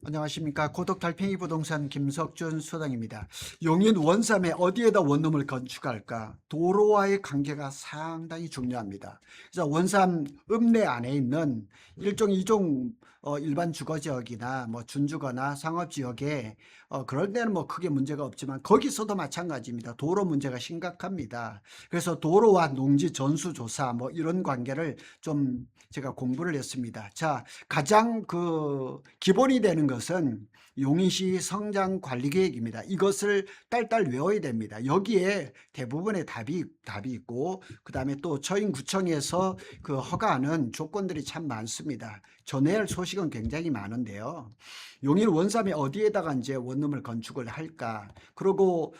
안녕하십니까. 고독 달팽이 부동산 김석준 소장입니다. 용인 원삼에 어디에다 원룸을 건축할까? 도로와의 관계가 상당히 중요합니다. 그래서 원삼 읍내 안에 있는 일종 이종 일반 주거지역이나 뭐 준주거나 상업지역에 그럴 때는 뭐 크게 문제가 없지만 거기서도 마찬가지입니다. 도로 문제가 심각합니다. 그래서 도로와 농지 전수조사 뭐 이런 관계를 좀 제가 공부를 했습니다. 자, 가장 기본이 되는 것은 용인시 성장관리계획입니다. 이것을 딸딸 외워야 됩니다. 여기에 대부분의 답이 있고, 그 다음에 또 처인구청에서 그 허가하는 조건들이 참 많습니다. 전해야 할 소식은 굉장히 많은데요. 용인 원삼에 어디에다가 이제 원룸을 건축을 할까? 그리고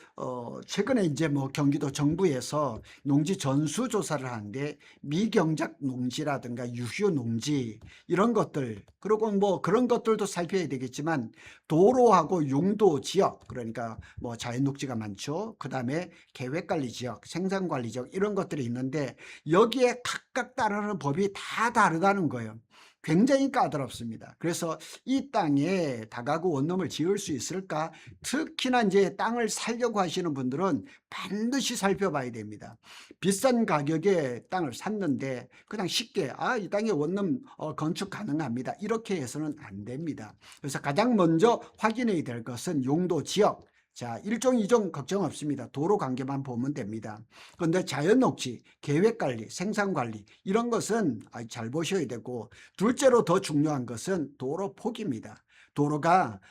최근에 이제 뭐 경기도 정부에서 농지 전수 조사를 하는데 미경작 농지라든가 유휴 농지 이런 것들, 그리고 뭐 그런 것들도 살펴야 되겠지만 도로하고 용도 지역, 그러니까 뭐 자연녹지가 많죠. 그 다음에 계획관리 지역, 생산관리 지역 이런 것들이 있는데 여기에 각각 따르는 법이 다 다르다는 거예요. 굉장히 까다롭습니다. 그래서 이 땅에 다가구 원룸을 지을 수 있을까? 특히나 이제 땅을 살려고 하시는 분들은 반드시 살펴봐야 됩니다. 비싼 가격에 땅을 샀는데 그냥 쉽게 이 땅에 원룸 건축 가능합니다, 이렇게 해서는 안 됩니다. 그래서 가장 먼저 확인해야 될 것은 용도 지역. 자, 1종 2종 걱정 없습니다. 도로 관계만 보면 됩니다. 그런데 자연녹지, 계획관리, 생산관리 이런 것은 잘 보셔야 되고, 둘째로 더 중요한 것은 도로 폭입니다. 도로가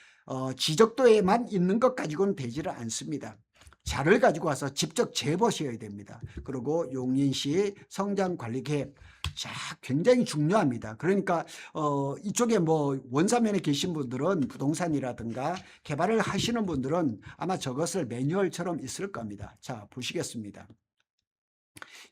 지적도에만 있는 것 가지고는 되지를 않습니다. 자를 가지고 와서 직접 재보셔야 됩니다. 그리고 용인시 성장관리계획, 자, 굉장히 중요합니다. 그러니까 이쪽에 뭐 원사면에 계신 분들은 부동산이라든가 개발을 하시는 분들은 아마 저것을 매뉴얼처럼 있을 겁니다. 자, 보시겠습니다.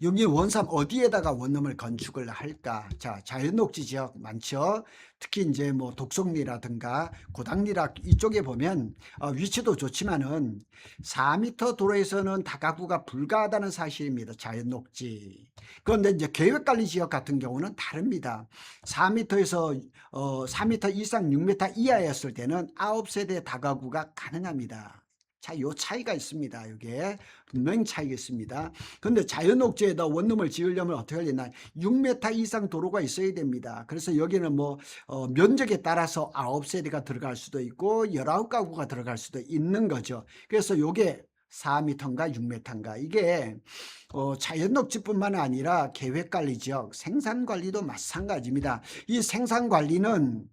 여기 원삼 어디에다가 원룸을 건축을 할까? 자, 자연녹지 지역 많죠. 특히 이제 뭐 독성리라든가 고당리락 이쪽에 보면 위치도 좋지만은 4m 도로에서는 다가구가 불가하다는 사실입니다. 자연녹지. 그런데 이제 계획관리 지역 같은 경우는 다릅니다. 4m에서 4m 이상 6m 이하였을 때는 9세대 다가구가 가능합니다. 자, 요 차이가 있습니다. 이게 분명히 차이가 있습니다. 그런데 자연녹지에다 원룸을 지으려면 어떻게 하려나 6m 이상 도로가 있어야 됩니다. 그래서 여기는 뭐 면적에 따라서 9세대가 들어갈 수도 있고 19가구가 들어갈 수도 있는 거죠. 그래서 요게 4m인가 6m인가 이게 자연녹지뿐만 아니라 계획관리지역, 생산관리도 마찬가지입니다. 이 생산관리는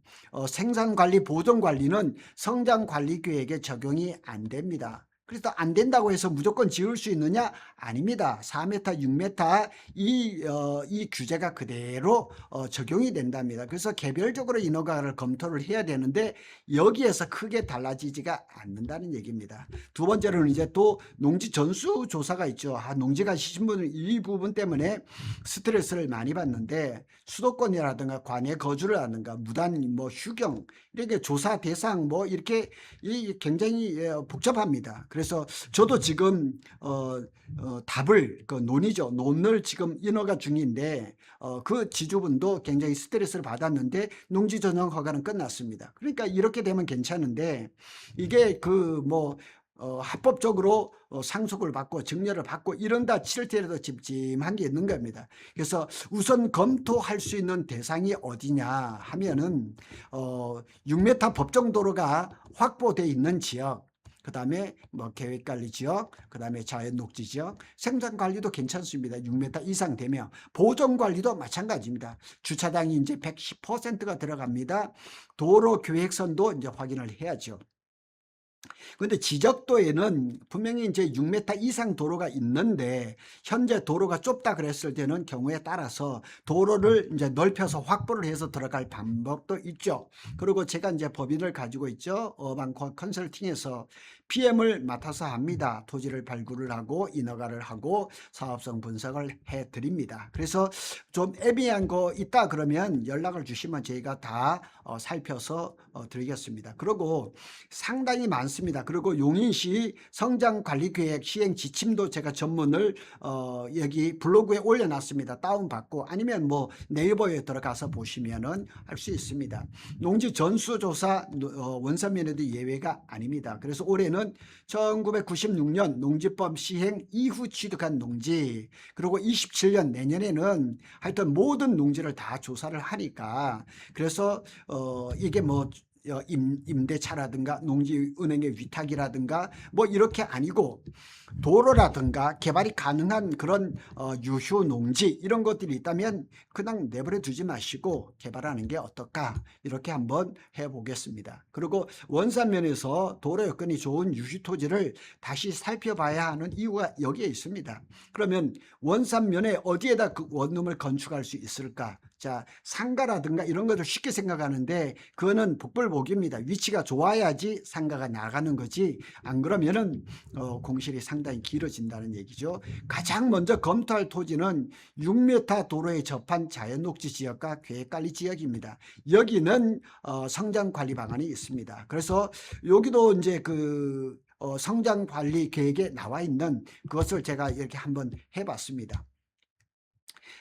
생산관리, 보존관리는 성장관리계획에 적용이 안 됩니다. 그래서 안 된다고 해서 무조건 지을 수 있느냐? 아닙니다. 4m, 6m 이 규제가 그대로 적용이 된답니다. 그래서 개별적으로 인허가를 검토를 해야 되는데 여기에서 크게 달라지지가 않는다는 얘기입니다. 두 번째로는 이제 또 농지 전수 조사가 있죠. 농지가 시신 분은 이 부분 때문에 스트레스를 많이 받는데 수도권이라든가 관내 거주를 하는가 무단 뭐 휴경 이렇게 조사 대상 뭐 이렇게 굉장히 복잡합니다. 그래서 저도 지금 답을 논의죠. 논을 지금 인허가 중인데 그 지주분도 굉장히 스트레스를 받았는데 농지 전용 허가는 끝났습니다. 그러니까 이렇게 되면 괜찮은데 이게 합법적으로 상속을 받고 증여를 받고 이런다 칠 때라도 찜찜한 게 있는 겁니다. 그래서 우선 검토할 수 있는 대상이 어디냐 하면은 6m 법정도로가 확보되어 있는 지역, 그 다음에 뭐 계획관리 지역, 그 다음에 자연녹지 지역, 생산관리도 괜찮습니다. 6m 이상 되면 보존관리도 마찬가지입니다. 주차장이 이제 110%가 들어갑니다. 도로 계획선도 이제 확인을 해야죠. 그런데 지적도에는 분명히 이제 6m 이상 도로가 있는데 현재 도로가 좁다 그랬을 때는 경우에 따라서 도로를 이제 넓혀서 확보를 해서 들어갈 방법도 있죠. 그리고 제가 이제 법인을 가지고 있죠. 어반 컨설팅에서 PM을 맡아서 합니다. 토지를 발굴을 하고 인허가를 하고 사업성 분석을 해 드립니다. 그래서 좀 애매한 거 있다 그러면 연락을 주시면 저희가 다 살펴서 드리겠습니다. 그리고 상당히 많습니다. 있습니다. 그리고 용인시 성장관리계획 시행 지침도 제가 전문을 여기 블로그에 올려놨습니다. 다운받고 아니면 뭐 네이버에 들어가서 보시면은 할 수 있습니다. 농지 전수조사 원산면에도 예외가 아닙니다. 그래서 올해는 1996년 농지법 시행 이후 취득한 농지, 그리고 27년 내년에는 하여튼 모든 농지를 다 조사를 하니까, 그래서 이게 뭐 임대차라든가 농지은행의 위탁이라든가 뭐 이렇게 아니고 도로라든가 개발이 가능한 그런 유휴 농지 이런 것들이 있다면 그냥 내버려 두지 마시고 개발하는 게 어떨까, 이렇게 한번 해보겠습니다. 그리고 원산면에서 도로 여건이 좋은 유휴 토지를 다시 살펴봐야 하는 이유가 여기에 있습니다. 그러면 원산면에 어디에다 그 원룸을 건축할 수 있을까? 자, 상가라든가 이런 것을 쉽게 생각하는데 그거는 복불복입니다. 위치가 좋아야지 상가가 나가는 거지, 안 그러면은 공실이 상당히 길어진다는 얘기죠. 가장 먼저 검토할 토지는 6m 도로에 접한 자연녹지 지역과 계획관리 지역입니다. 여기는 성장관리 방안이 있습니다. 그래서 여기도 이제 그 성장관리 계획에 나와 있는 그것을 제가 이렇게 한번 해봤습니다.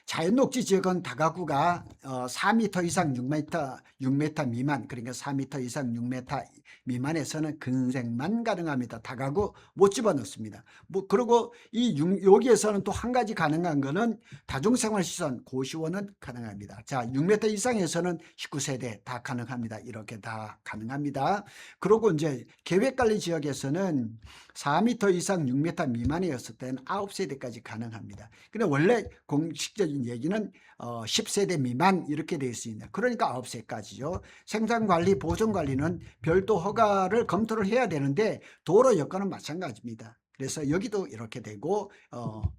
자연녹지 지역은 다가구가 4m 이상 6m 미만, 그러니까 4m 이상 6m 미만에서는 근생만 가능합니다. 다가구 못 집어넣습니다. 뭐 그리고 여기에서는 또 한 가지 가능한 거는 다중생활시설 고시원은 가능합니다. 자, 6m 이상에서는 19세대 다 가능합니다. 이렇게 다 가능합니다. 그리고 이제 계획관리 지역에서는 4m 이상 6m 미만이었을 때는 9세대까지 가능합니다. 근데 원래 공식적인 얘기는 10세대 미만 이렇게 되어 있습니다. 그러니까 9세까지죠. 생산관리, 보존관리는 별도 허가를 검토를 해야 되는데 도로 여건은 마찬가지입니다. 그래서 여기도 이렇게 되고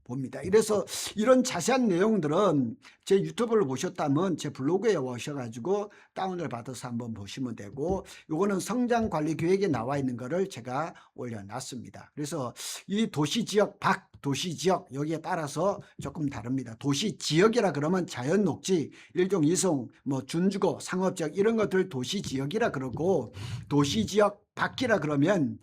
봅니다. 그래서 이런 자세한 내용들은 제 유튜브를 보셨다면 제 블로그에 오셔가지고 다운을 받아서 한번 보시면 되고, 요거는 성장관리계획에 나와 있는 거를 제가 올려놨습니다. 그래서 이 도시지역 도시지역 여기에 따라서 조금 다릅니다. 도시지역이라 그러면 자연녹지, 일종 이송, 뭐 준주거, 상업지역 이런 것들 도시지역이라 그러고, 도시지역 밖이라 그러면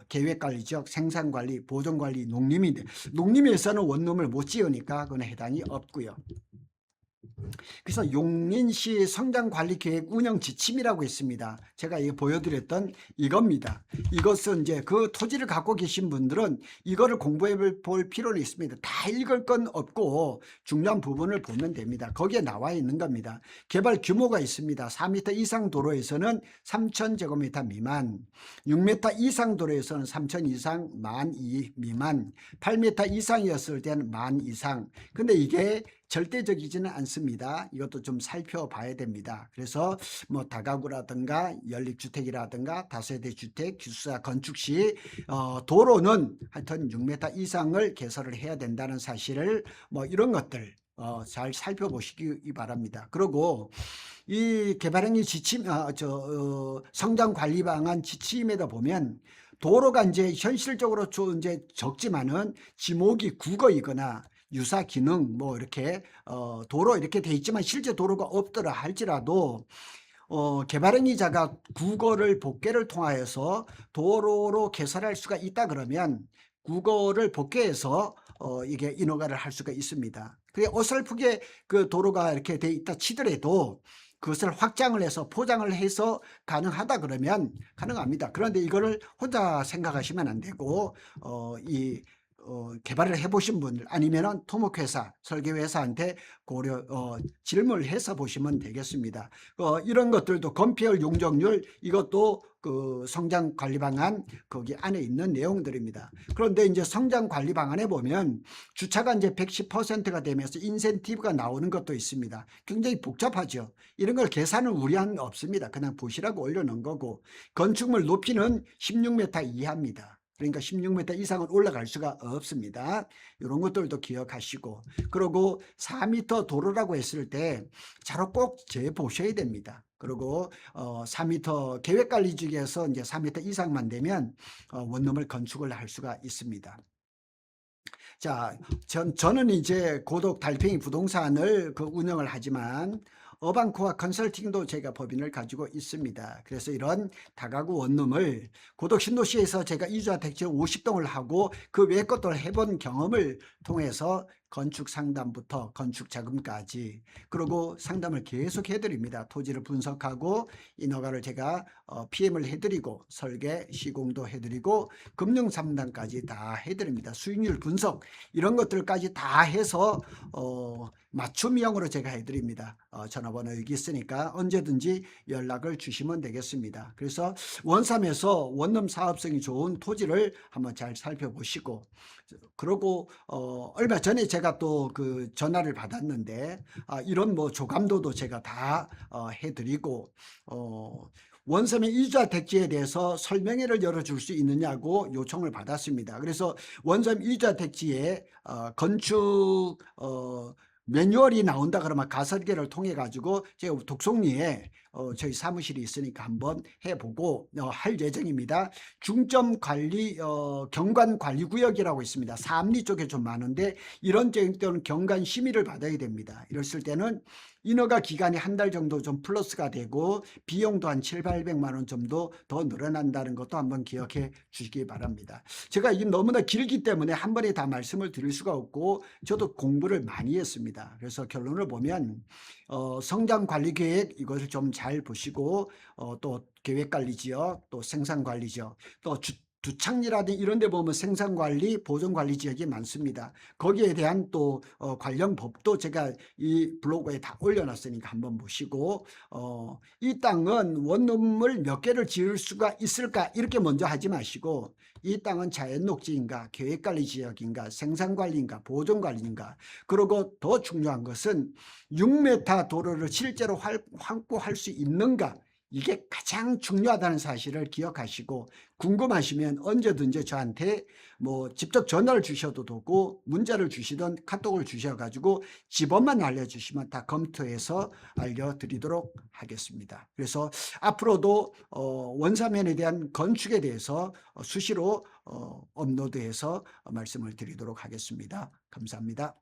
계획관리지역, 생산관리, 보존관리, 농림인데 농림에서는 원룸을 못 지으니까 그건 해당이 없고요. 그래서 용인시 성장관리계획 운영 지침이라고 있습니다. 제가 보여드렸던 이겁니다. 이것은 이제 그 토지를 갖고 계신 분들은 이거를 공부해 볼 필요는 있습니다. 다 읽을 건 없고 중요한 부분을 보면 됩니다. 거기에 나와 있는 겁니다. 개발 규모가 있습니다. 4m 이상 도로에서는 3,000제곱미터 미만, 6m 이상 도로에서는 3,000 이상, 10,000 미만, 8m 이상이었을 때는 10,000 이상. 근데 이게 절대적이지는 않습니다. 이것도 좀 살펴봐야 됩니다. 그래서 뭐 다가구라든가 연립주택이라든가 다세대 주택, 기숙사 건축 시 도로는 하여튼 6m 이상을 개설을 해야 된다는 사실을 뭐 이런 것들 잘 살펴보시기 바랍니다. 그리고 이 개발행위 지침, 성장관리 방안 지침에다 보면 도로가 이제 현실적으로 이제 적지만은 지목이 국어이거나 유사 기능 뭐 이렇게 도로 이렇게 돼 있지만 실제 도로가 없더라 할지라도 개발행위자가 국어를 복개를 통하여서 도로로 개설할 수가 있다 그러면 국어를 복개해서 이게 인허가를 할 수가 있습니다. 그게 어설프게 그 도로가 이렇게 돼 있다 치더라도 그것을 확장을 해서 포장을 해서 가능하다 그러면 가능합니다. 그런데 이거를 혼자 생각하시면 안 되고 개발을 해보신 분들 아니면 토목회사, 설계회사한테 질문을 해서 보시면 되겠습니다. 이런 것들도 건폐율, 용적률 이것도 그 성장관리방안 거기 안에 있는 내용들입니다. 그런데 이제 성장관리방안에 보면 주차가 이제 110%가 되면서 인센티브가 나오는 것도 있습니다. 굉장히 복잡하죠. 이런 걸 계산은 우리 한 없습니다. 그냥 보시라고 올려놓은 거고, 건축물 높이는 16m 이하입니다. 그러니까 16m 이상은 올라갈 수가 없습니다. 이런 것들도 기억하시고, 그리고 4m 도로라고 했을 때 차로 꼭 재보셔야 됩니다. 그리고 4m 계획관리 중에서 이제 4m 이상만 되면 원룸을 건축을 할 수가 있습니다. 자, 저는 이제 고독 달팽이 부동산을 운영을 하지만 어반코와 컨설팅도 제가 법인을 가지고 있습니다. 그래서 이런 다가구 원룸을 고덕 신도시에서 제가 이주와 택지 50동을 하고 그 외 것들 해본 경험을 통해서 건축 상담부터 건축 자금까지, 그리고 상담을 계속 해드립니다. 토지를 분석하고 인허가를 제가 PM을 해드리고 설계 시공도 해드리고 금융 상담까지 다 해드립니다. 수익률 분석 이런 것들까지 다 해서 맞춤형으로 제가 해드립니다. 전화번호 여기 있으니까 언제든지 연락을 주시면 되겠습니다. 그래서 원삼에서 원룸 사업성이 좋은 토지를 한번 잘 살펴보시고, 그리고 얼마 전에 제가 또 그 전화를 받았는데 이런 뭐 조감도도 제가 다 해드리고, 원섬의 이주자 택지에 대해서 설명회를 열어줄 수 있느냐고 요청을 받았습니다. 그래서 원섬 이주자 택지에 건축 매뉴얼이 나온다 그러면 가설계를 통해 가지고 제가 독송리에 저희 사무실이 있으니까 한번 해보고 할 예정입니다. 중점관리 경관관리구역이라고 있습니다. 삼리 쪽에 좀 많은데 이런 때는 경관 심의를 받아야 됩니다. 이랬을 때는 인허가 기간이 한 달 정도 좀 플러스가 되고 비용도 한 700~800만 원 정도 더 늘어난다는 것도 한번 기억해 주시기 바랍니다. 제가 이 너무나 길기 때문에 한 번에 다 말씀을 드릴 수가 없고 저도 공부를 많이 했습니다. 그래서 결론을 보면 성장관리계획 이것을 좀 잘 보시고 또 계획관리지역, 또 생산관리지역, 또 두창리라든지 이런 데 보면 생산관리, 보존관리 지역이 많습니다. 거기에 대한 또 관련 법도 제가 이 블로그에 다 올려놨으니까 한번 보시고, 이 땅은 원룸을 몇 개를 지을 수가 있을까 이렇게 먼저 하지 마시고, 이 땅은 자연녹지인가, 계획관리 지역인가, 생산관리인가, 보존관리인가, 그리고 더 중요한 것은 6m 도로를 실제로 확보할 수 있는가, 이게 가장 중요하다는 사실을 기억하시고, 궁금하시면 언제든지 저한테 뭐 직접 전화를 주셔도 되고 문자를 주시든 카톡을 주셔가지고 집업만 알려주시면 다 검토해서 알려드리도록 하겠습니다. 그래서 앞으로도 원사면에 대한 건축에 대해서 수시로 업로드해서 말씀을 드리도록 하겠습니다. 감사합니다.